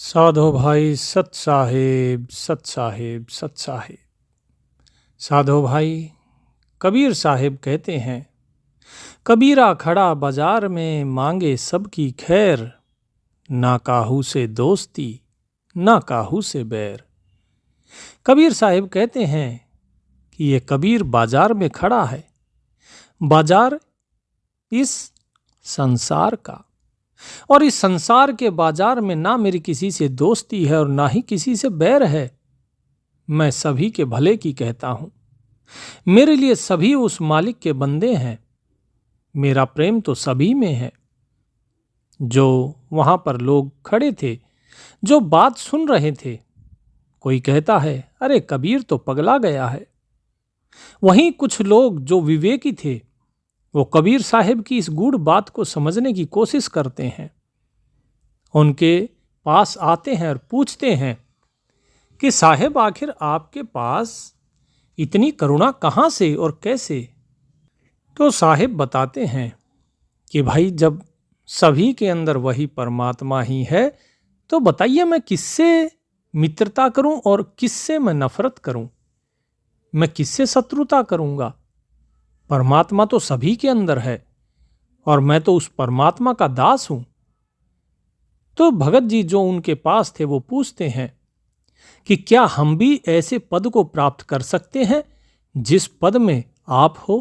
साधो भाई सत साहेब सत साहेब सत साहेब। साधो भाई, कबीर साहेब कहते हैं, कबीरा खड़ा बाजार में मांगे सबकी खैर, ना काहू से दोस्ती ना काहू से बैर। कबीर साहेब कहते हैं कि ये कबीर बाजार में खड़ा है, बाजार इस संसार का, और इस संसार के बाजार में ना मेरी किसी से दोस्ती है और ना ही किसी से बैर है। मैं सभी के भले की कहता हूं, मेरे लिए सभी उस मालिक के बंदे हैं, मेरा प्रेम तो सभी में है। जो वहां पर लोग खड़े थे, जो बात सुन रहे थे, कोई कहता है अरे कबीर तो पगला गया है। वहीं कुछ लोग जो विवेकी थे, वो कबीर साहब की इस गूढ़ बात को समझने की कोशिश करते हैं। उनके पास आते हैं और पूछते हैं कि साहब आखिर आपके पास इतनी करुणा कहाँ से और कैसे। तो साहब बताते हैं कि भाई जब सभी के अंदर वही परमात्मा ही है, तो बताइए मैं किससे मित्रता करूं और किससे मैं नफरत करूं, मैं किससे शत्रुता करूंगा। परमात्मा तो सभी के अंदर है और मैं तो उस परमात्मा का दास हूं। तो भगत जी जो उनके पास थे वो पूछते हैं कि क्या हम भी ऐसे पद को प्राप्त कर सकते हैं जिस पद में आप हो।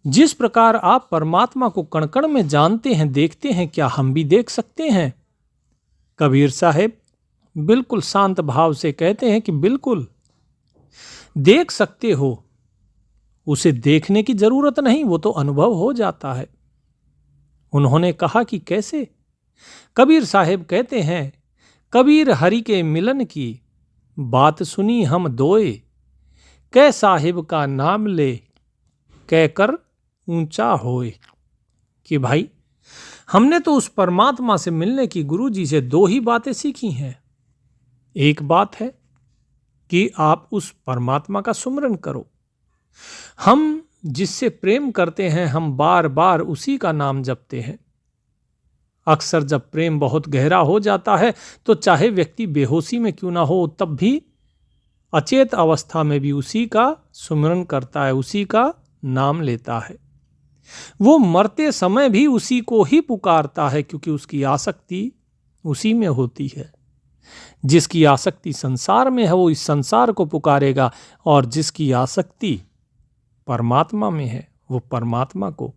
जिस प्रकार आप परमात्मा को कण कण में जानते हैं, देखते हैं, क्या हम भी देख सकते हैं। कबीर साहब बिल्कुल शांत भाव से कहते हैं कि बिल्कुल देख सकते हो, उसे देखने की जरूरत नहीं, वो तो अनुभव हो जाता है। उन्होंने कहा कि कैसे। कबीर साहब कहते हैं, कबीर हरि के मिलन की बात सुनी हम दोए, कै साहिब का नाम ले कहकर ऊंचा होए। कि भाई हमने तो उस परमात्मा से मिलने की गुरु जी से दो ही बातें सीखी हैं। एक बात है कि आप उस परमात्मा का सुमरन करो। हम जिससे प्रेम करते हैं, हम बार बार उसी का नाम जपते हैं। अक्सर जब प्रेम बहुत गहरा हो जाता है तो चाहे व्यक्ति बेहोशी में क्यों ना हो, तब भी अचेत अवस्था में भी उसी का सुमरन करता है, उसी का नाम लेता है। वो मरते समय भी उसी को ही पुकारता है, क्योंकि उसकी आसक्ति उसी में होती है। जिसकी आसक्ति संसार में है वो इस संसार को पुकारेगा, और जिसकी आसक्ति परमात्मा में है वो परमात्मा को।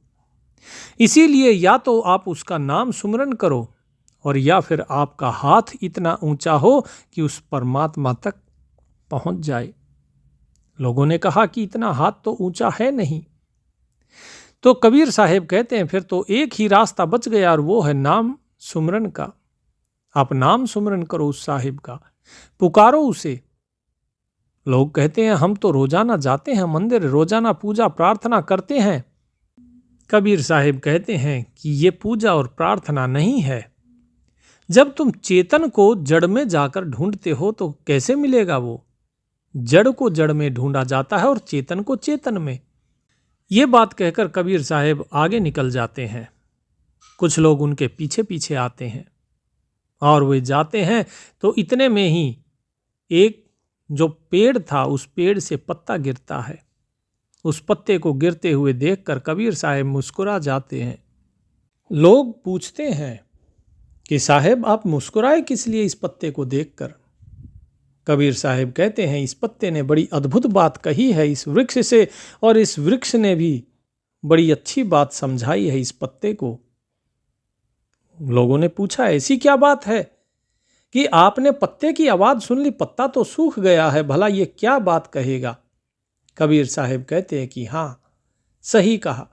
इसीलिए या तो आप उसका नाम सुमरन करो, और या फिर आपका हाथ इतना ऊंचा हो कि उस परमात्मा तक पहुंच जाए। लोगों ने कहा कि इतना हाथ तो ऊंचा है नहीं। तो कबीर साहब कहते हैं फिर तो एक ही रास्ता बच गया, और वो है नाम सुमरन का। आप नाम सुमरन करो उस साहिब का, पुकारो उसे। लोग कहते हैं हम तो रोजाना जाते हैं मंदिर, रोजाना पूजा प्रार्थना करते हैं। कबीर साहिब कहते हैं कि ये पूजा और प्रार्थना नहीं है। जब तुम चेतन को जड़ में जाकर ढूंढते हो तो कैसे मिलेगा वो। जड़ को जड़ में ढूंढा जाता है और चेतन को चेतन में। ये बात कहकर कबीर साहब आगे निकल जाते हैं। कुछ लोग उनके पीछे पीछे आते हैं और वे जाते हैं तो इतने में ही एक जो पेड़ था, उस पेड़ से पत्ता गिरता है। उस पत्ते को गिरते हुए देखकर कबीर साहब मुस्कुरा जाते हैं। लोग पूछते हैं कि साहब आप मुस्कुराए किस लिए इस पत्ते को देखकर। कबीर साहब कहते हैं इस पत्ते ने बड़ी अद्भुत बात कही है इस वृक्ष से, और इस वृक्ष ने भी बड़ी अच्छी बात समझाई है इस पत्ते को। लोगों ने पूछा ऐसी क्या बात है कि आपने पत्ते की आवाज सुन ली, पत्ता तो सूख गया है, भला ये क्या बात कहेगा। कबीर साहब कहते हैं कि हाँ सही कहा,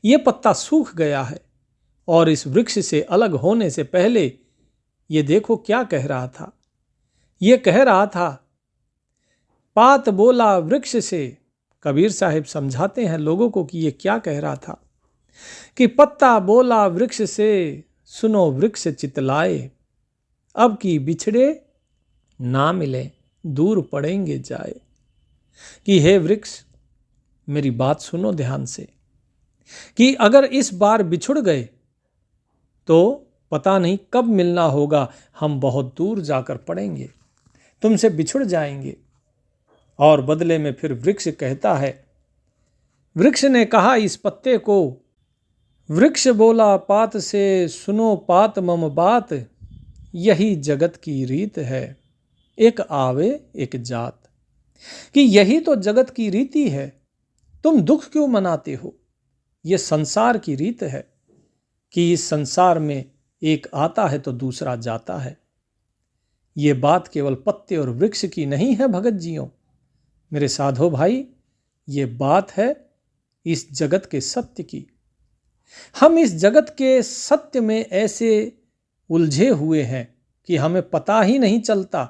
ये पत्ता सूख गया है, और इस वृक्ष से अलग होने से पहले ये देखो क्या कह रहा था। ये कह रहा था पात बोला वृक्ष से। कबीर साहब समझाते हैं लोगों को कि ये क्या कह रहा था, कि पत्ता बोला वृक्ष से, सुनो वृक्ष चितलाए, अब की बिछड़े ना मिले दूर पड़ेंगे जाए। कि हे वृक्ष मेरी बात सुनो ध्यान से, कि अगर इस बार बिछुड़ गए तो पता नहीं कब मिलना होगा, हम बहुत दूर जाकर पड़ेंगे, तुमसे बिछुड़ जाएंगे। और बदले में फिर वृक्ष कहता है, वृक्ष ने कहा इस पत्ते को, वृक्ष बोला पात से, सुनो पात मम बात, यही जगत की रीत है, एक आवे एक जात। कि यही तो जगत की रीति है, तुम दुख क्यों मनाते हो? यह संसार की रीत है कि इस संसार में एक आता है तो दूसरा जाता है। ये बात केवल पत्ते और वृक्ष की नहीं है भगत जियों, मेरे साधो भाई, ये बात है इस जगत के सत्य की। हम इस जगत के सत्य में ऐसे उलझे हुए हैं कि हमें पता ही नहीं चलता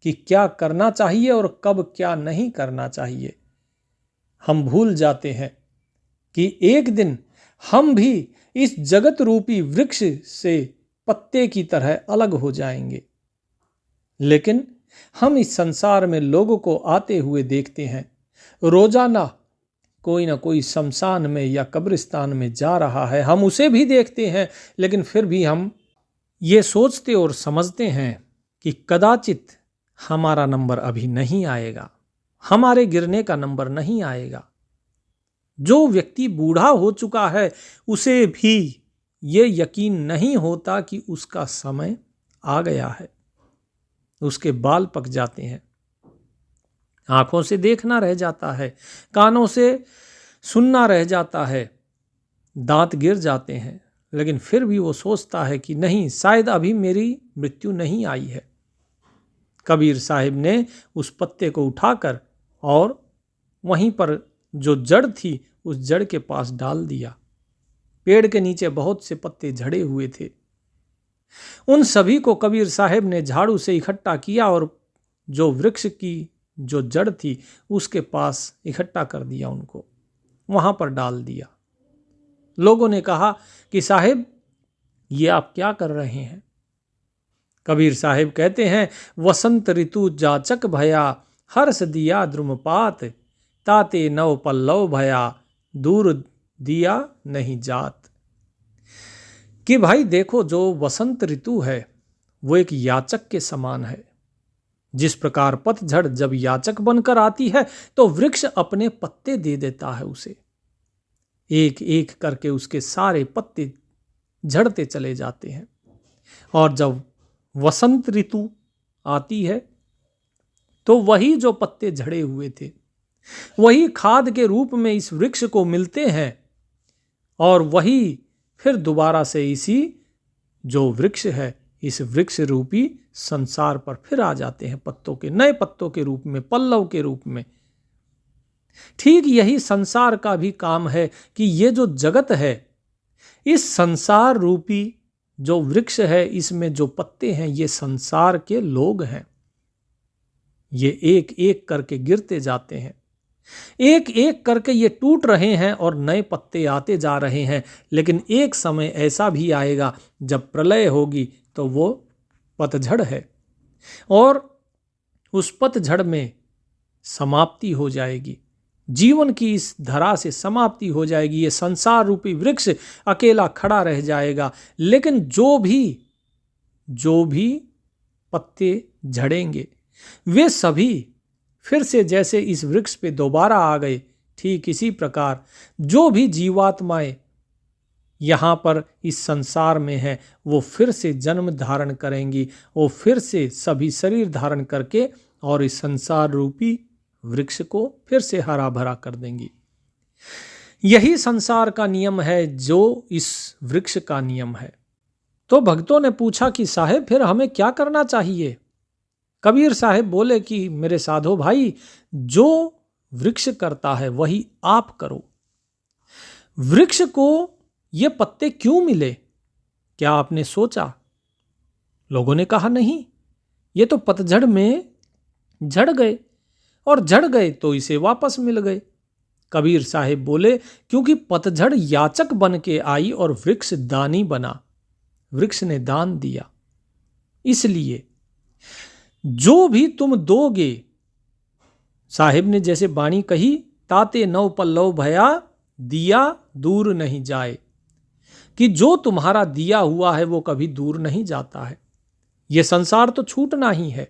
कि क्या करना चाहिए और कब क्या नहीं करना चाहिए। हम भूल जाते हैं कि एक दिन हम भी इस जगत रूपी वृक्ष से पत्ते की तरह अलग हो जाएंगे। लेकिन हम इस संसार में लोगों को आते हुए देखते हैं, रोजाना कोई ना कोई शमशान में या कब्रिस्तान में जा रहा है, हम उसे भी देखते हैं, लेकिन फिर भी हम ये सोचते और समझते हैं कि कदाचित हमारा नंबर अभी नहीं आएगा, हमारे गिरने का नंबर नहीं आएगा। जो व्यक्ति बूढ़ा हो चुका है उसे भी ये यकीन नहीं होता कि उसका समय आ गया है। उसके बाल पक जाते हैं, आंखों से देखना रह जाता है, कानों से सुनना रह जाता है, दांत गिर जाते हैं, लेकिन फिर भी वो सोचता है कि नहीं, शायद अभी मेरी मृत्यु नहीं आई है। कबीर साहिब ने उस पत्ते को उठाकर और वहीं पर जो जड़ थी उस जड़ के पास डाल दिया। पेड़ के नीचे बहुत से पत्ते झड़े हुए थे, उन सभी को कबीर साहिब ने झाड़ू से इकट्ठा किया और जो वृक्ष की जो जड़ थी उसके पास इकट्ठा कर दिया, उनको वहां पर डाल दिया। लोगों ने कहा कि साहिब ये आप क्या कर रहे हैं? कबीर साहिब कहते हैं, वसंत ऋतु जाचक भया, हर्ष दिया द्रुमपात, ताते नव पल्लव भया, दूर दिया नहीं जात। कि भाई देखो, जो वसंत ऋतु है वो एक याचक के समान है। जिस प्रकार पतझड़ जब याचक बनकर आती है तो वृक्ष अपने पत्ते दे देता है उसे, एक एक करके उसके सारे पत्ते झड़ते चले जाते हैं। और जब वसंत ऋतु आती है तो वही जो पत्ते झड़े हुए थे वही खाद के रूप में इस वृक्ष को मिलते हैं और वही फिर दोबारा से इसी जो वृक्ष है, इस वृक्ष रूपी संसार पर फिर आ जाते हैं, पत्तों के, नए पत्तों के रूप में, पल्लव के रूप में। ठीक यही संसार का भी काम है कि ये जो जगत है, इस संसार रूपी जो वृक्ष है, इसमें जो पत्ते हैं, ये संसार के लोग हैं। ये एक एक करके गिरते जाते हैं, एक एक करके ये टूट रहे हैं और नए पत्ते आते जा रहे हैं। लेकिन एक समय ऐसा भी आएगा जब प्रलय होगी तो वो पतझड़ है और उस पतझड़ में समाप्ति हो जाएगी, जीवन की इस धरा से समाप्ति हो जाएगी। ये संसार रूपी वृक्ष अकेला खड़ा रह जाएगा। लेकिन जो भी पत्ते झड़ेंगे वे सभी फिर से जैसे इस वृक्ष पे दोबारा आ गए, ठीक इसी प्रकार जो भी जीवात्माएं यहाँ पर इस संसार में हैं वो फिर से जन्म धारण करेंगी, वो फिर से सभी शरीर धारण करके और इस संसार रूपी वृक्ष को फिर से हरा भरा कर देंगी। यही संसार का नियम है, जो इस वृक्ष का नियम है। तो भक्तों ने पूछा कि साहेब फिर हमें क्या करना चाहिए? कबीर साहब बोले कि मेरे साधो भाई, जो वृक्ष करता है वही आप करो। वृक्ष को ये पत्ते क्यों मिले, क्या आपने सोचा? लोगों ने कहा नहीं, ये तो पतझड़ में झड़ गए और झड़ गए तो इसे वापस मिल गए। कबीर साहब बोले क्योंकि पतझड़ याचक बन के आई और वृक्ष दानी बना, वृक्ष ने दान दिया, इसलिए जो भी तुम दोगे, साहिब ने जैसे बाणी कही, ताते नव पल्लव भया, दिया दूर नहीं जाए। कि जो तुम्हारा दिया हुआ है वो कभी दूर नहीं जाता है। ये संसार तो छूटना ही है,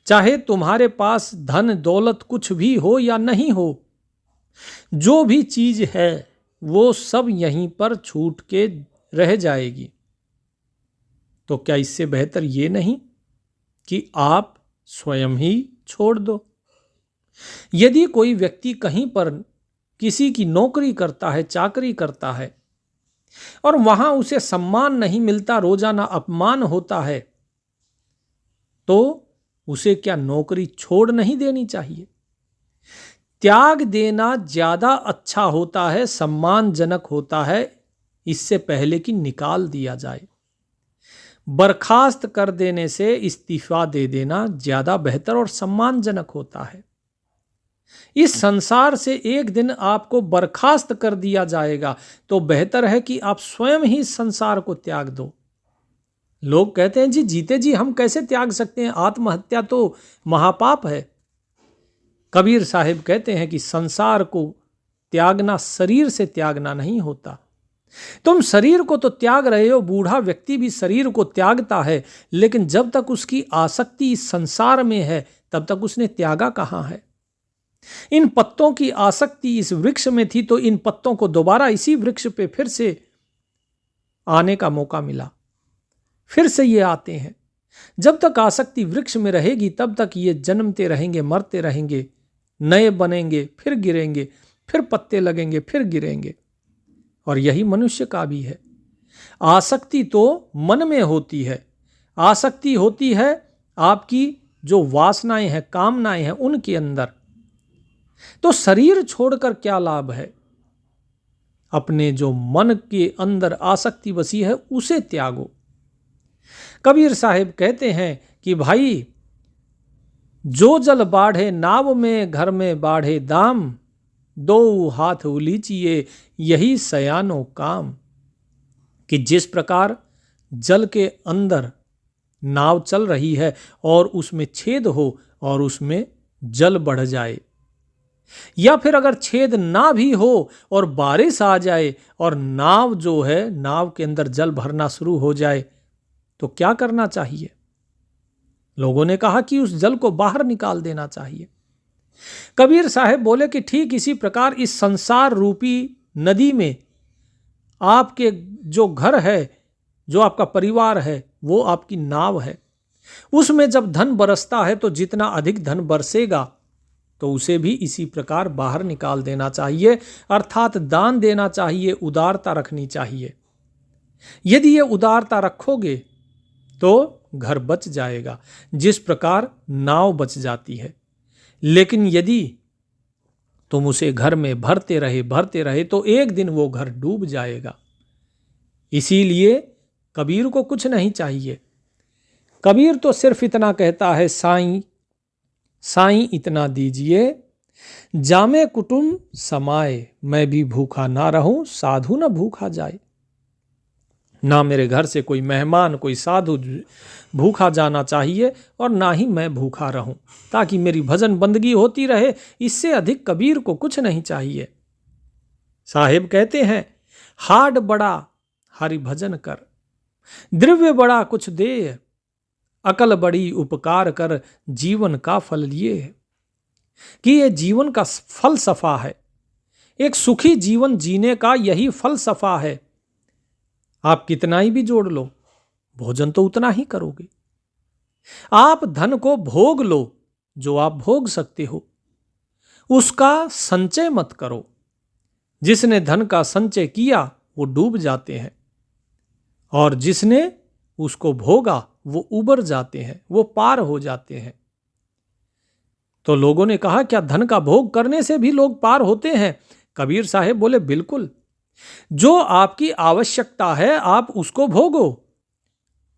चाहे तुम्हारे पास धन दौलत कुछ भी हो या नहीं हो। जो भी चीज है वो सब यहीं पर छूट के रह जाएगी। तो क्या इससे बेहतर ये नहीं कि आप स्वयं ही छोड़ दो? यदि कोई व्यक्ति कहीं पर किसी की नौकरी करता है, चाकरी करता है, और वहां उसे सम्मान नहीं मिलता, रोजाना अपमान होता है, तो उसे क्या नौकरी छोड़ नहीं देनी चाहिए? त्याग देना ज्यादा अच्छा होता है, सम्मानजनक होता है, इससे पहले कि निकाल दिया जाए। बर्खास्त कर देने से इस्तीफा दे देना ज्यादा बेहतर और सम्मानजनक होता है। इस संसार से एक दिन आपको बर्खास्त कर दिया जाएगा, तो बेहतर है कि आप स्वयं ही इस संसार को त्याग दो। लोग कहते हैं जी जीते जी हम कैसे त्याग सकते हैं, आत्महत्या तो महापाप है। कबीर साहिब कहते हैं कि संसार को त्यागना शरीर से त्यागना नहीं होता। तुम शरीर को तो त्याग रहे हो, बूढ़ा व्यक्ति भी शरीर को त्यागता है, लेकिन जब तक उसकी आसक्ति इस संसार में है तब तक उसने त्यागा कहां है। इन पत्तों की आसक्ति इस वृक्ष में थी, तो इन पत्तों को दोबारा इसी वृक्ष पे फिर से आने का मौका मिला, फिर से ये आते हैं। जब तक आसक्ति वृक्ष में रहेगी तब तक ये जन्मते रहेंगे, मरते रहेंगे, नए बनेंगे, फिर गिरेंगे, फिर पत्ते लगेंगे, फिर गिरेंगे। और यही मनुष्य का भी है। आसक्ति तो मन में होती है, आसक्ति होती है आपकी जो वासनाएं हैं, कामनाएं हैं, उनके अंदर। तो शरीर छोड़कर क्या लाभ है? अपने जो मन के अंदर आसक्ति बसी है उसे त्यागो। कबीर साहिब कहते हैं कि भाई जो जल बाढ़े नाव में, घर में बाढ़े दाम, दो हाथ उलीचिए यही सयानो काम। कि जिस प्रकार जल के अंदर नाव चल रही है और उसमें छेद हो और उसमें जल बढ़ जाए, या फिर अगर छेद ना भी हो और बारिश आ जाए और नाव जो है, नाव के अंदर जल भरना शुरू हो जाए, तो क्या करना चाहिए? लोगों ने कहा कि उस जल को बाहर निकाल देना चाहिए। कबीर साहब बोले कि ठीक इसी प्रकार इस संसार रूपी नदी में आपके जो घर है, जो आपका परिवार है, वो आपकी नाव है। उसमें जब धन बरसता है तो जितना अधिक धन बरसेगा तो उसे भी इसी प्रकार बाहर निकाल देना चाहिए, अर्थात दान देना चाहिए, उदारता रखनी चाहिए। यदि ये उदारता रखोगे तो घर बच जाएगा, जिस प्रकार नाव बच जाती है। लेकिन यदि तुम उसे घर में भरते रहे तो एक दिन वो घर डूब जाएगा। इसीलिए कबीर को कुछ नहीं चाहिए। कबीर तो सिर्फ इतना कहता है, साईं साईं इतना दीजिए, जामे कुटुंब समाए, मैं भी भूखा ना रहूं, साधु ना भूखा जाए। ना मेरे घर से कोई मेहमान, कोई साधु भूखा जाना चाहिए और ना ही मैं भूखा रहूं, ताकि मेरी भजन बंदगी होती रहे। इससे अधिक कबीर को कुछ नहीं चाहिए। साहिब कहते हैं, हाड बड़ा हरि भजन कर, द्रव्य बड़ा कुछ दे, अकल बड़ी उपकार कर, जीवन का फल लिए है। कि ये जीवन का फलसफा है, एक सुखी जीवन जीने का यही फलसफा है। आप कितना ही भी जोड़ लो, भोजन तो उतना ही करोगे। आप धन को भोग लो, जो आप भोग सकते हो, उसका संचय मत करो। जिसने धन का संचय किया वो डूब जाते हैं, और जिसने उसको भोगा वो उबर जाते हैं, वो पार हो जाते हैं। तो लोगों ने कहा, क्या धन का भोग करने से भी लोग पार होते हैं? कबीर साहब बोले, बिल्कुल। जो आपकी आवश्यकता है आप उसको भोगो,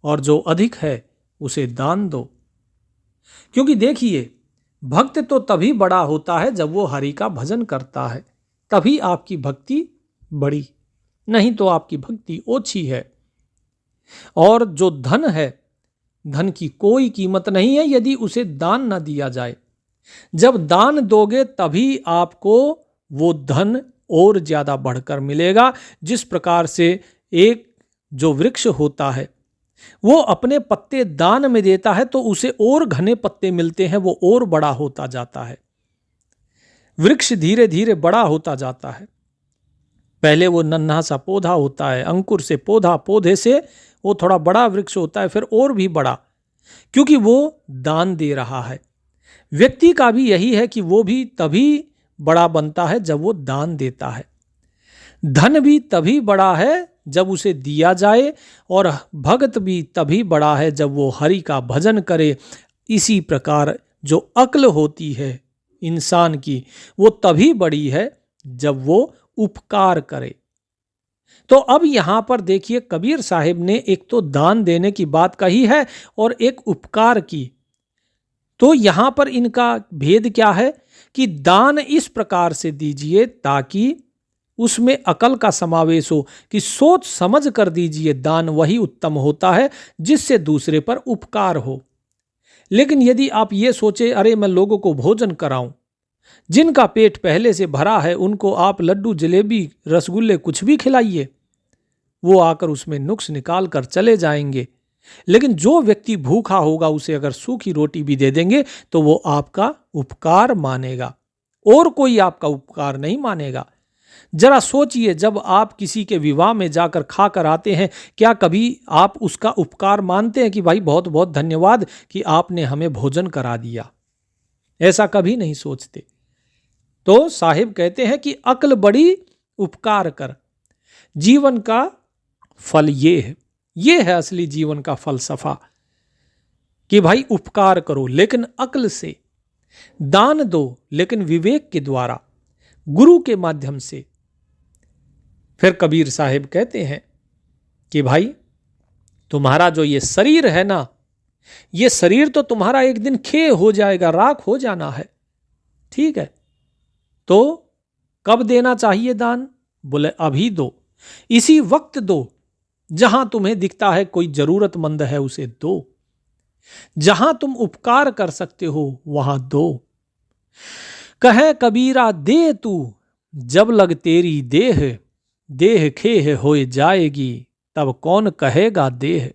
और जो अधिक है उसे दान दो। क्योंकि देखिए, भक्त तो तभी बड़ा होता है जब वो हरि का भजन करता है, तभी आपकी भक्ति बड़ी, नहीं तो आपकी भक्ति ओछी है। और जो धन है, धन की कोई कीमत नहीं है यदि उसे दान न दिया जाए। जब दान दोगे तभी आपको वो धन और ज्यादा बढ़कर मिलेगा। जिस प्रकार से एक जो वृक्ष होता है वो अपने पत्ते दान में देता है तो उसे और घने पत्ते मिलते हैं, वो और बड़ा होता जाता है। वृक्ष धीरे धीरे बड़ा होता जाता है। पहले वो नन्हा सा पौधा होता है, अंकुर से पौधा, पौधे से वो थोड़ा बड़ा वृक्ष होता है, फिर और भी बड़ा, क्योंकि वो दान दे रहा है। व्यक्ति का भी यही है कि वो भी तभी बड़ा बनता है जब वो दान देता है। धन भी तभी बड़ा है जब उसे दिया जाए, और भक्त भी तभी बड़ा है जब वो हरि का भजन करे। इसी प्रकार जो अक्ल होती है इंसान की, वो तभी बड़ी है जब वो उपकार करे। तो अब यहां पर देखिए, कबीर साहिब ने एक तो दान देने की बात कही है और एक उपकार की। तो यहां पर इनका भेद क्या है कि दान इस प्रकार से दीजिए ताकि उसमें अकल का समावेश हो, कि सोच समझ कर दीजिए। दान वही उत्तम होता है जिससे दूसरे पर उपकार हो। लेकिन यदि आप ये सोचे, अरे मैं लोगों को भोजन कराऊं, जिनका पेट पहले से भरा है उनको आप लड्डू, जलेबी, रसगुल्ले कुछ भी खिलाइए, वो आकर उसमें नुक्स निकाल कर चले जाएंगे। लेकिन जो व्यक्ति भूखा होगा उसे अगर सूखी रोटी भी दे देंगे तो वो आपका उपकार मानेगा, और कोई आपका उपकार नहीं मानेगा। जरा सोचिए, जब आप किसी के विवाह में जाकर खाकर आते हैं, क्या कभी आप उसका उपकार मानते हैं कि भाई बहुत बहुत धन्यवाद कि आपने हमें भोजन करा दिया? ऐसा कभी नहीं सोचते। तो साहिब कहते हैं कि अक्ल बड़ी, उपकार कर। जीवन का फल ये है असली जीवन का फलसफा, कि भाई उपकार करो लेकिन अक्ल से, दान दो लेकिन विवेक के द्वारा, गुरु के माध्यम से। फिर कबीर साहिब कहते हैं कि भाई तुम्हारा जो ये शरीर है ना, ये शरीर तो तुम्हारा एक दिन क्षय हो जाएगा, राख हो जाना है, ठीक है? तो कब देना चाहिए दान? बोले अभी दो, इसी वक्त दो। जहां तुम्हें दिखता है कोई जरूरतमंद है उसे दो, जहां तुम उपकार कर सकते हो वहां दो। कहे कबीरा दे तू, जब लग तेरी देह, देह खेह होए जाएगी, तब कौन कहेगा देह।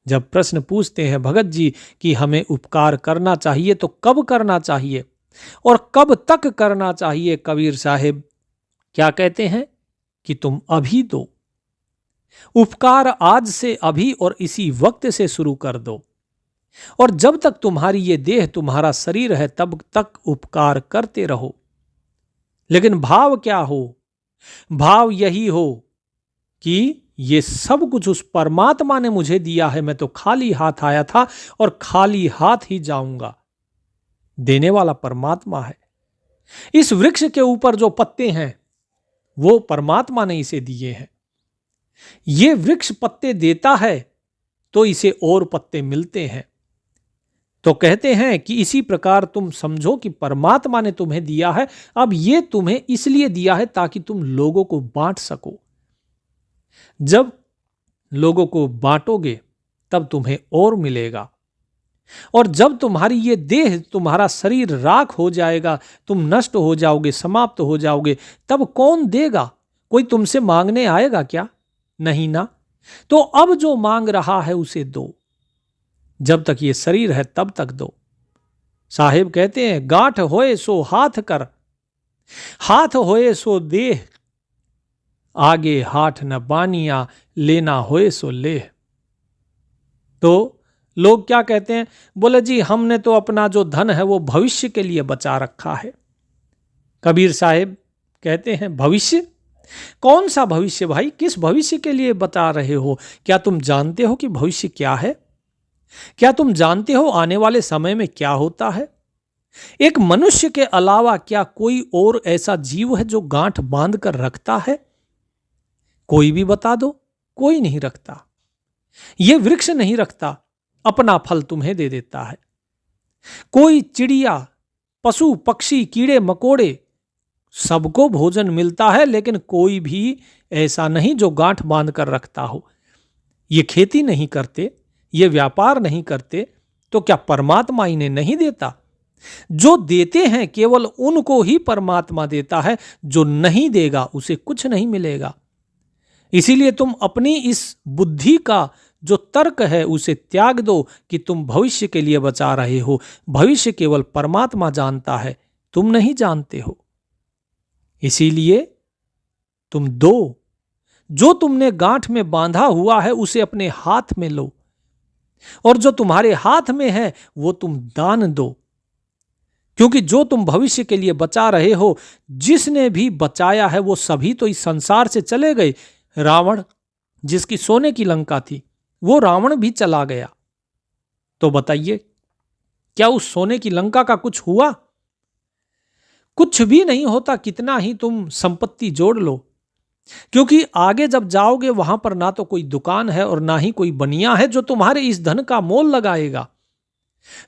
जब प्रश्न पूछते हैं भगत जी कि हमें उपकार करना चाहिए तो कब करना चाहिए और कब तक करना चाहिए, कबीर साहिब क्या कहते हैं कि तुम अभी दो। उपकार आज से, अभी और इसी वक्त से शुरू कर दो, और जब तक तुम्हारी ये देह, तुम्हारा शरीर है, तब तक उपकार करते रहो। लेकिन भाव क्या हो? भाव यही हो कि ये सब कुछ उस परमात्मा ने मुझे दिया है, मैं तो खाली हाथ आया था और खाली हाथ ही जाऊंगा। देने वाला परमात्मा है। इस वृक्ष के ऊपर जो पत्ते हैं वो परमात्मा ने इसे दिए हैं। ये वृक्ष पत्ते देता है तो इसे और पत्ते मिलते हैं। तो कहते हैं कि इसी प्रकार तुम समझो कि परमात्मा ने तुम्हें दिया है, अब ये तुम्हें इसलिए दिया है ताकि तुम लोगों को बांट सको। जब लोगों को बांटोगे तब तुम्हें और मिलेगा, और जब तुम्हारी ये देह, तुम्हारा शरीर राख हो जाएगा, तुम नष्ट हो जाओगे, समाप्त हो जाओगे, तब कौन देगा? कोई तुमसे मांगने आएगा क्या? नहीं ना। तो अब जो मांग रहा है उसे दो, जब तक ये शरीर है तब तक दो। साहिब कहते हैं गांठ होए सो हाथ कर, हाथ होए सो देह, आगे हाथ न बानिया, लेना होए सो ले। तो लोग क्या कहते हैं? बोले जी हमने तो अपना जो धन है वो भविष्य के लिए बचा रखा है। कबीर साहिब कहते हैं भविष्य? कौन सा भविष्य भाई? किस भविष्य के लिए बता रहे हो? क्या तुम जानते हो कि भविष्य क्या है? क्या तुम जानते हो आने वाले समय में क्या होता है? एक मनुष्य के अलावा क्या कोई और ऐसा जीव है जो गांठ बांध कर रखता है? कोई भी बता दो। कोई नहीं रखता। यह वृक्ष नहीं रखता, अपना फल तुम्हें दे देता है। कोई चिड़िया, पशु, पक्षी, कीड़े मकोड़े, सबको भोजन मिलता है, लेकिन कोई भी ऐसा नहीं जो गांठ बांध कर रखता हो। ये खेती नहीं करते, ये व्यापार नहीं करते, तो क्या परमात्मा इन्हें नहीं देता? जो देते हैं केवल उनको ही परमात्मा देता है, जो नहीं देगा उसे कुछ नहीं मिलेगा। इसीलिए तुम अपनी इस बुद्धि का जो तर्क है उसे त्याग दो कि तुम भविष्य के लिए बचा रहे हो। भविष्य केवल परमात्मा जानता है, तुम नहीं जानते हो। इसीलिए तुम दो, जो तुमने गांठ में बांधा हुआ है उसे अपने हाथ में लो, और जो तुम्हारे हाथ में है वो तुम दान दो। क्योंकि जो तुम भविष्य के लिए बचा रहे हो, जिसने भी बचाया है वो सभी तो इस संसार से चले गए। रावण, जिसकी सोने की लंका थी, वो रावण भी चला गया। तो बताइए, क्या उस सोने की लंका का कुछ हुआ? कुछ भी नहीं होता, कितना ही तुम संपत्ति जोड़ लो। क्योंकि आगे जब जाओगे वहां पर ना तो कोई दुकान है और ना ही कोई बनिया है जो तुम्हारे इस धन का मोल लगाएगा,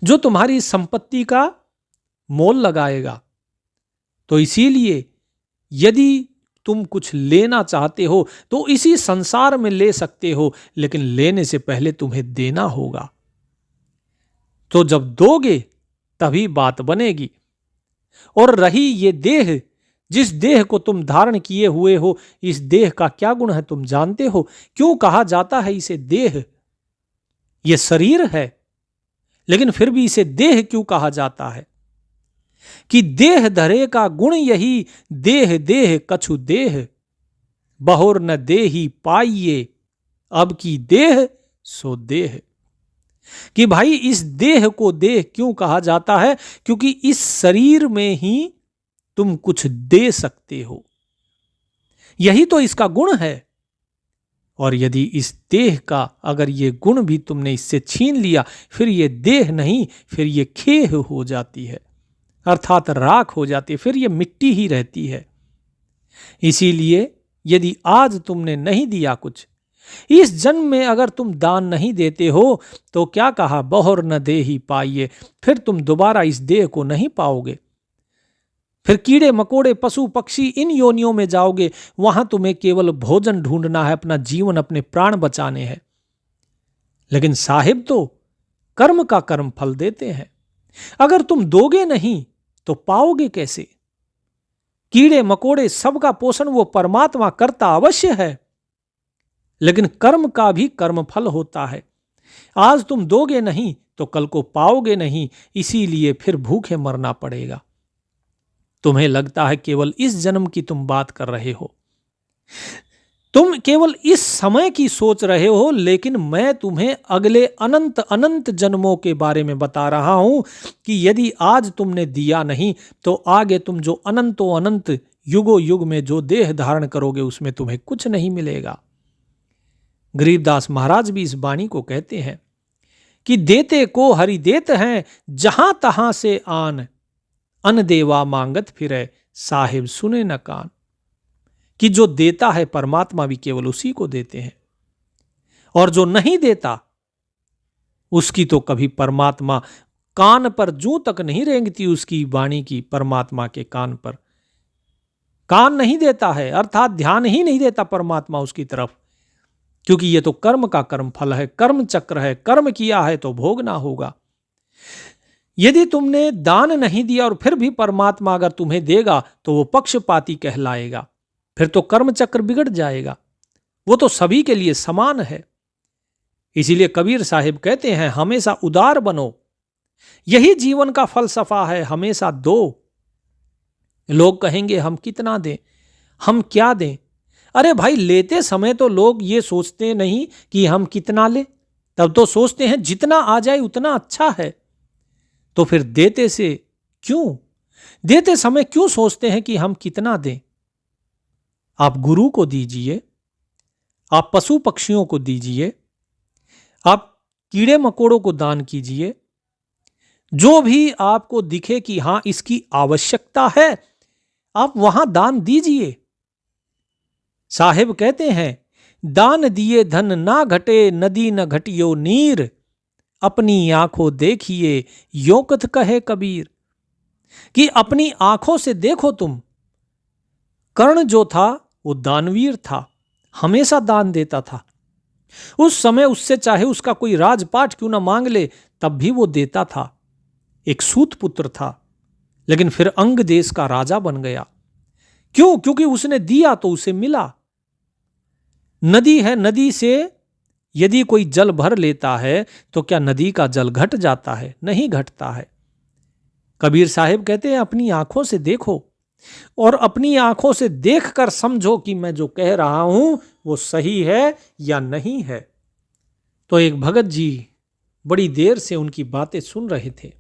जो तुम्हारी संपत्ति का मोल लगाएगा। तो इसीलिए यदि तुम कुछ लेना चाहते हो तो इसी संसार में ले सकते हो, लेकिन लेने से पहले तुम्हें देना होगा। तो जब दोगे तभी बात बनेगी। और रही ये देह, जिस देह को तुम धारण किए हुए हो, इस देह का क्या गुण है तुम जानते हो? क्यों कहा जाता है इसे देह? ये शरीर है, लेकिन फिर भी इसे देह क्यों कहा जाता है? कि देह धरे का गुण यही, देह देह कछु देह, बहुर न देही पाइये, अब की देह सो देह। कि भाई इस देह को देह क्यों कहा जाता है? क्योंकि इस शरीर में ही तुम कुछ दे सकते हो, यही तो इसका गुण है। और यदि इस देह का अगर ये गुण भी तुमने इससे छीन लिया, फिर ये देह नहीं, फिर ये खेह हो जाती है, अर्थात राख हो जाती है, फिर ये मिट्टी ही रहती है। इसीलिए यदि आज तुमने नहीं दिया कुछ, इस जन्म में अगर तुम दान नहीं देते हो, तो क्या कहा, बहुर न देही पाइये, फिर तुम दोबारा इस देह को नहीं पाओगे। फिर कीड़े मकोड़े पशु पक्षी इन योनियों में जाओगे, वहां तुम्हें केवल भोजन ढूंढना है, अपना जीवन अपने प्राण बचाने हैं। लेकिन साहिब तो कर्म का कर्म फल देते हैं। अगर तुम दोगे नहीं तो पाओगे कैसे? कीड़े मकोड़े सबका पोषण वो परमात्मा करता अवश्य है, लेकिन कर्म का भी कर्म फल होता है। आज तुम दोगे नहीं तो कल को पाओगे नहीं, इसीलिए फिर भूखे मरना पड़ेगा। तुम्हें लगता है केवल इस जन्म की तुम बात कर रहे हो, तुम केवल इस समय की सोच रहे हो, लेकिन मैं तुम्हें अगले अनंत अनंत जन्मों के बारे में बता रहा हूं कि यदि आज तुमने दिया नहीं तो आगे तुम जो अनंतों अनंत युगों युग में जो देह धारण करोगे उसमें तुम्हें कुछ नहीं मिलेगा। गरीबदास महाराज भी इस वाणी को कहते हैं कि देते को हरि देत हैं, जहां तहां से आन, अन देवा मांगत फिरे, साहिब सुने न कान। कि जो देता है परमात्मा भी केवल उसी को देते हैं, और जो नहीं देता उसकी तो कभी परमात्मा कान पर जूं तक नहीं रेंगती, उसकी वाणी की परमात्मा के कान पर कान नहीं देता है, अर्थात ध्यान ही नहीं देता परमात्मा उसकी तरफ। क्योंकि ये तो कर्म का कर्म फल है, कर्म चक्र है, कर्म किया है तो भोगना होगा। यदि तुमने दान नहीं दिया और फिर भी परमात्मा अगर तुम्हें देगा तो वो पक्षपाती कहलाएगा, फिर तो कर्म चक्र बिगड़ जाएगा। वो तो सभी के लिए समान है। इसीलिए कबीर साहिब कहते हैं हमेशा उदार बनो, यही जीवन का फलसफा है, हमेशा दो। लोग कहेंगे हम कितना दें, हम क्या दें? अरे भाई, लेते समय तो लोग ये सोचते नहीं कि हम कितना लें, तब तो सोचते हैं जितना आ जाए उतना अच्छा है। तो फिर देते से क्यों, देते समय क्यों सोचते हैं कि हम कितना दें? आप गुरु को दीजिए, आप पशु पक्षियों को दीजिए, आप कीड़े मकोड़ों को दान कीजिए, जो भी आपको दिखे कि हां इसकी आवश्यकता है, आप वहां दान दीजिए। साहिब कहते हैं दान दिए धन ना घटे, नदी न घटियो नीर, अपनी आंखों देखिए यो कथ कहे कबीर। कि अपनी आंखों से देखो तुम। कर्ण जो था वो दानवीर था, हमेशा दान देता था। उस समय उससे चाहे उसका कोई राजपाट क्यों ना मांग ले, तब भी वो देता था। एक सूत पुत्र था, लेकिन फिर अंग देश का राजा बन गया। क्यों? क्योंकि उसने दिया तो उसे मिला। नदी है, नदी से यदि कोई जल भर लेता है तो क्या नदी का जल घट जाता है? नहीं घटता है। कबीर साहिब कहते हैं अपनी आंखों से देखो और अपनी आंखों से देखकर समझो कि मैं जो कह रहा हूं वो सही है या नहीं है। तो एक भगत जी बड़ी देर से उनकी बातें सुन रहे थे,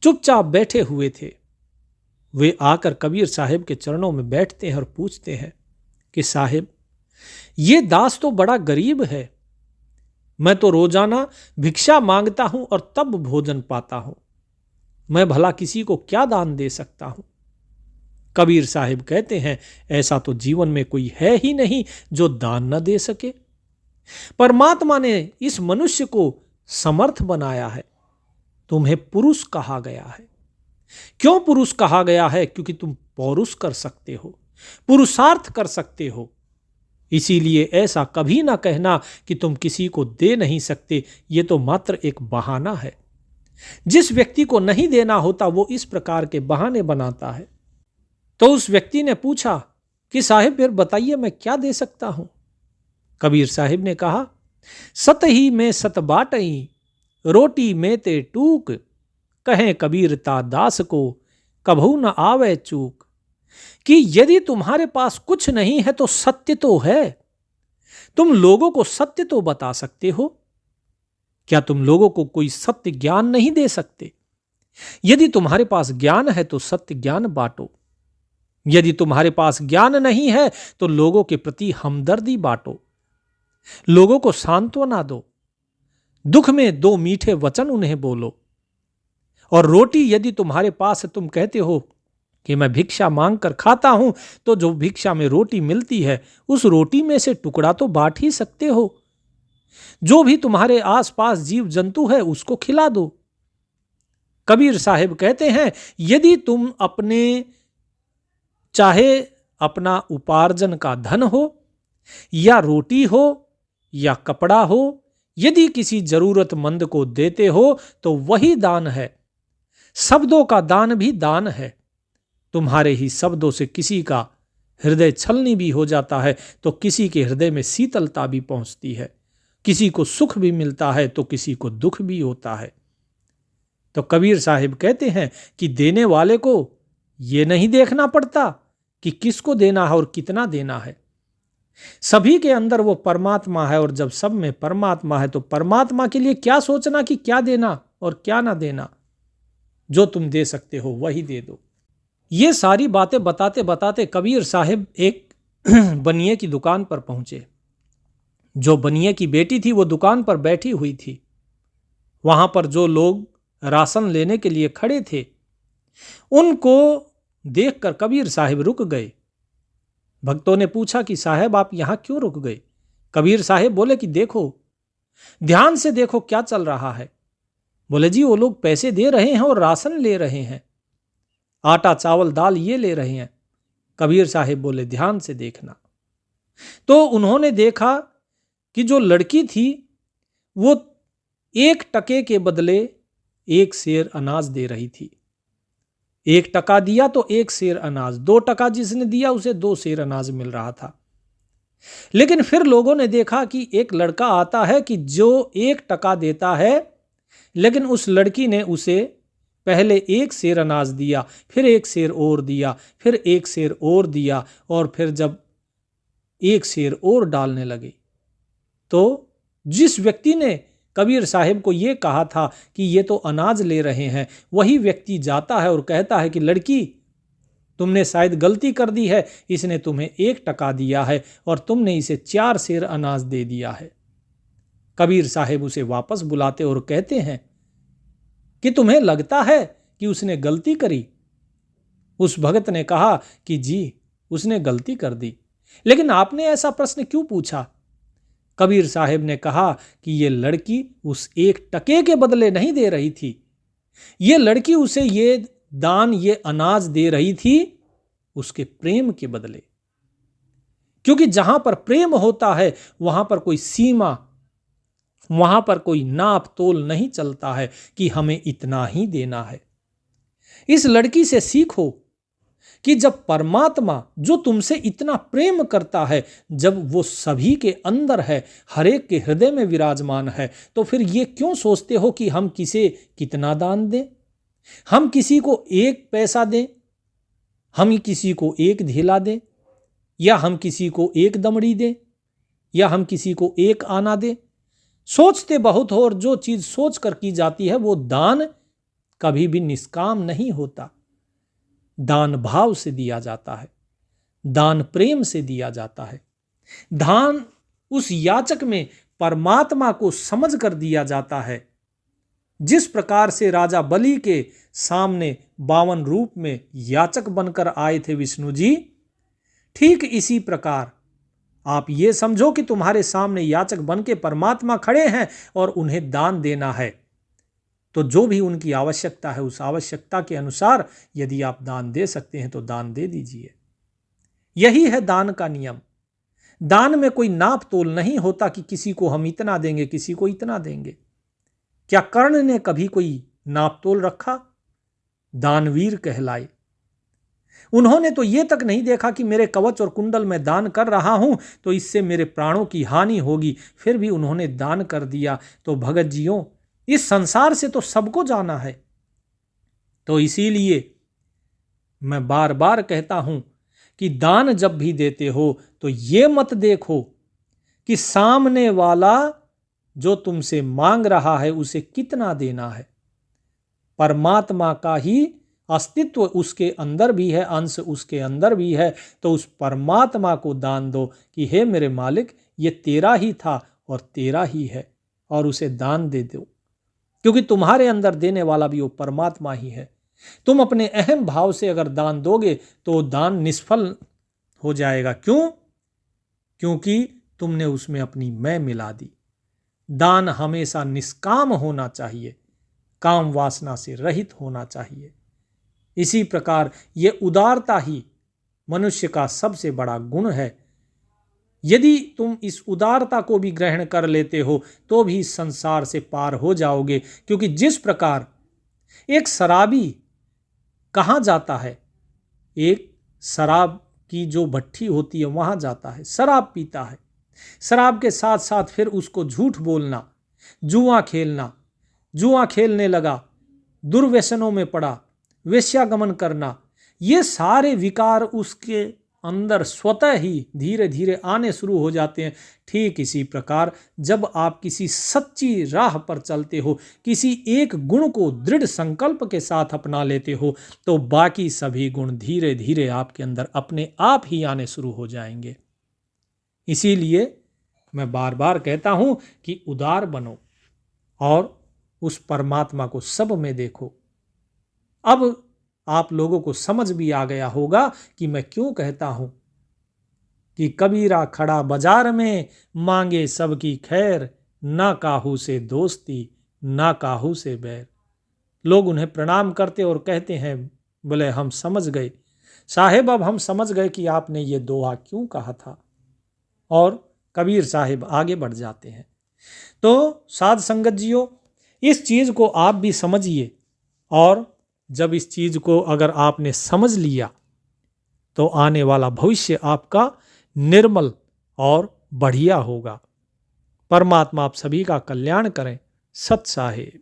चुपचाप बैठे हुए थे। वे आकर कबीर साहिब के चरणों में बैठते हैं और पूछते हैं कि साहिब, ये दास तो बड़ा गरीब है, मैं तो रोजाना भिक्षा मांगता हूं और तब भोजन पाता हूं, मैं भला किसी को क्या दान दे सकता हूं? कबीर साहिब कहते हैं ऐसा तो जीवन में कोई है ही नहीं जो दान न दे सके। परमात्मा ने इस मनुष्य को समर्थ बनाया है, तुम्हें पुरुष कहा गया है। क्यों पुरुष कहा गया है? क्योंकि तुम पौरुष कर सकते हो, पुरुषार्थ कर सकते हो। इसीलिए ऐसा कभी ना कहना कि तुम किसी को दे नहीं सकते, ये तो मात्र एक बहाना है। जिस व्यक्ति को नहीं देना होता वो इस प्रकार के बहाने बनाता है। तो उस व्यक्ति ने पूछा कि साहिब फिर बताइए मैं क्या दे सकता हूं? कबीर साहिब ने कहा, सत ही में सत बाटई, रोटी में ते टूक, कहें कबीरता दास को कभू न आवे चूक। कि यदि तुम्हारे पास कुछ नहीं है तो सत्य तो है, तुम लोगों को सत्य तो बता सकते हो। क्या तुम लोगों को कोई सत्य ज्ञान नहीं दे सकते? यदि तुम्हारे पास ज्ञान है तो सत्य ज्ञान बांटो। यदि तुम्हारे पास ज्ञान नहीं है तो लोगों के प्रति हमदर्दी बांटो, लोगों को सांत्वना दो, दुख में दो मीठे वचन उन्हें बोलो। और रोटी यदि तुम्हारे पास है, तुम कहते हो कि मैं भिक्षा मांग कर खाता हूं, तो जो भिक्षा में रोटी मिलती है उस रोटी में से टुकड़ा तो बांट ही सकते हो। जो भी तुम्हारे आसपास जीव जंतु है उसको खिला दो। कबीर साहिब कहते हैं यदि तुम अपने चाहे अपना उपार्जन का धन हो या रोटी हो या कपड़ा हो, यदि किसी जरूरतमंद को देते हो तो वही दान है। शब्दों का दान भी दान है। तुम्हारे ही शब्दों से किसी का हृदय छलनी भी हो जाता है तो किसी के हृदय में शीतलता भी पहुंचती है, किसी को सुख भी मिलता है तो किसी को दुख भी होता है। तो कबीर साहिब कहते हैं कि देने वाले को यह नहीं देखना पड़ता कि किसको देना है और कितना देना है। सभी के अंदर वो परमात्मा है और जब सब में परमात्मा है तो परमात्मा के लिए क्या सोचना कि क्या देना और क्या ना देना। जो तुम दे सकते हो वही दे दो। ये सारी बातें बताते बताते कबीर साहिब एक बनिए की दुकान पर पहुंचे। जो बनिए की बेटी थी वो दुकान पर बैठी हुई थी। वहां पर जो लोग राशन लेने के लिए खड़े थे उनको देखकर कबीर साहिब रुक गए। भक्तों ने पूछा कि साहब आप यहां क्यों रुक गए? कबीर साहिब बोले कि देखो, ध्यान से देखो क्या चल रहा है। बोले जी वो लोग पैसे दे रहे हैं और राशन ले रहे हैं, आटा चावल दाल ये ले रहे हैं। कबीर साहिब बोले ध्यान से देखना। तो उन्होंने देखा कि जो लड़की थी वो 1 टके के बदले 1 सेर अनाज दे रही थी। 1 टका दिया तो 1 सेर अनाज, 2 टका जिसने दिया उसे 2 सेर अनाज मिल रहा था। लेकिन फिर लोगों ने देखा कि एक लड़का आता है कि जो 1 टका देता है, लेकिन उस लड़की ने उसे पहले 1 सेर अनाज दिया, फिर 1 सेर और दिया, फिर 1 सेर और दिया, और फिर जब 1 सेर और डालने लगे तो जिस व्यक्ति ने कबीर साहिब को यह कहा था कि ये तो अनाज ले रहे हैं, वही व्यक्ति जाता है और कहता है कि लड़की तुमने शायद गलती कर दी है, इसने तुम्हें 1 टका दिया है और तुमने इसे 4 सेर अनाज दे दिया है। कबीर साहिब उसे वापस बुलाते और कहते हैं कि तुम्हें लगता है कि उसने गलती करी? उस भगत ने कहा कि जी उसने गलती कर दी, लेकिन आपने ऐसा प्रश्न क्यों पूछा? कबीर साहिब ने कहा कि ये लड़की उस 1 टके के बदले नहीं दे रही थी, ये लड़की उसे ये दान, ये अनाज दे रही थी उसके प्रेम के बदले। क्योंकि जहां पर प्रेम होता है वहां पर कोई सीमा, वहां पर कोई नाप तोल नहीं चलता है कि हमें इतना ही देना है। इस लड़की से सीखो कि जब परमात्मा जो तुमसे इतना प्रेम करता है, जब वो सभी के अंदर है, हर एक के हृदय में विराजमान है, तो फिर ये क्यों सोचते हो कि हम किसे कितना दान दें, हम किसी को 1 पैसा दें, हम किसी को 1 धेला दें, या हम किसी को 1 दमड़ी दें, या हम किसी को 1 आना दें। सोचते बहुत हो, और जो चीज सोच कर की जाती है वो दान कभी भी निष्काम नहीं होता। दान भाव से दिया जाता है, दान प्रेम से दिया जाता है। दान उस याचक में परमात्मा को समझ कर दिया जाता है। जिस प्रकार से राजा बलि के सामने 52 रूप में याचक बनकर आए थे विष्णु जी, ठीक इसी प्रकार आप ये समझो कि तुम्हारे सामने याचक बन के परमात्मा खड़े हैं और उन्हें दान देना है। तो जो भी उनकी आवश्यकता है, उस आवश्यकता के अनुसार यदि आप दान दे सकते हैं तो दान दे दीजिए। यही है दान का नियम। दान में कोई नाप तोल नहीं होता कि किसी को हम इतना देंगे, किसी को इतना देंगे। क्या कर्ण ने कभी कोई नाप तोल रखा? दानवीर कहलाए। उन्होंने तो ये तक नहीं देखा कि मेरे कवच और कुंडल में दान कर रहा हूं तो इससे मेरे प्राणों की हानि होगी, फिर भी उन्होंने दान कर दिया। तो भगत जियों, इस संसार से तो सबको जाना है। तो इसीलिए मैं बार बार कहता हूं कि दान जब भी देते हो तो ये मत देखो कि सामने वाला जो तुमसे मांग रहा है उसे कितना देना है। परमात्मा का ही अस्तित्व उसके अंदर भी है, अंश उसके अंदर भी है। तो उस परमात्मा को दान दो कि हे मेरे मालिक, ये तेरा ही था और तेरा ही है, और उसे दान दे दो, क्योंकि तुम्हारे अंदर देने वाला भी वो परमात्मा ही है। तुम अपने अहम भाव से अगर दान दोगे तो दान निष्फल हो जाएगा। क्यों? क्योंकि तुमने उसमें अपनी मैं मिला दी। दान हमेशा निष्काम होना चाहिए, काम वासना से रहित होना चाहिए। इसी प्रकार ये उदारता ही मनुष्य का सबसे बड़ा गुण है। यदि तुम इस उदारता को भी ग्रहण कर लेते हो तो भी संसार से पार हो जाओगे। क्योंकि जिस प्रकार एक शराबी कहाँ जाता है, एक शराब की जो भट्टी होती है वहां जाता है, शराब पीता है। शराब के साथ साथ फिर उसको झूठ बोलना, जुआ खेलना, जुआ खेलने लगा, दुर्व्यसनों में पड़ा, वेश्यागमन करना, ये सारे विकार उसके अंदर स्वतः ही धीरे धीरे आने शुरू हो जाते हैं। ठीक इसी प्रकार जब आप किसी सच्ची राह पर चलते हो, किसी एक गुण को दृढ़ संकल्प के साथ अपना लेते हो, तो बाकी सभी गुण धीरे धीरे आपके अंदर अपने आप ही आने शुरू हो जाएंगे। इसीलिए मैं बार बार कहता हूं कि उदार बनो और उस परमात्मा को सब में देखो। अब आप लोगों को समझ भी आ गया होगा कि मैं क्यों कहता हूं कि कबीरा खड़ा बाजार में, मांगे सबकी खैर, ना काहू से दोस्ती, ना काहू से बैर। लोग उन्हें प्रणाम करते और कहते हैं, बोले हम समझ गए साहेब, अब हम समझ गए कि आपने ये दोहा क्यों कहा था। और कबीर साहिब आगे बढ़ जाते हैं। तो साध संगत जियो, इस चीज़ को आप भी समझिए, और जब इस चीज़ को अगर आपने समझ लिया तो आने वाला भविष्य आपका निर्मल और बढ़िया होगा। परमात्मा आप सभी का कल्याण करें। सत साहिब।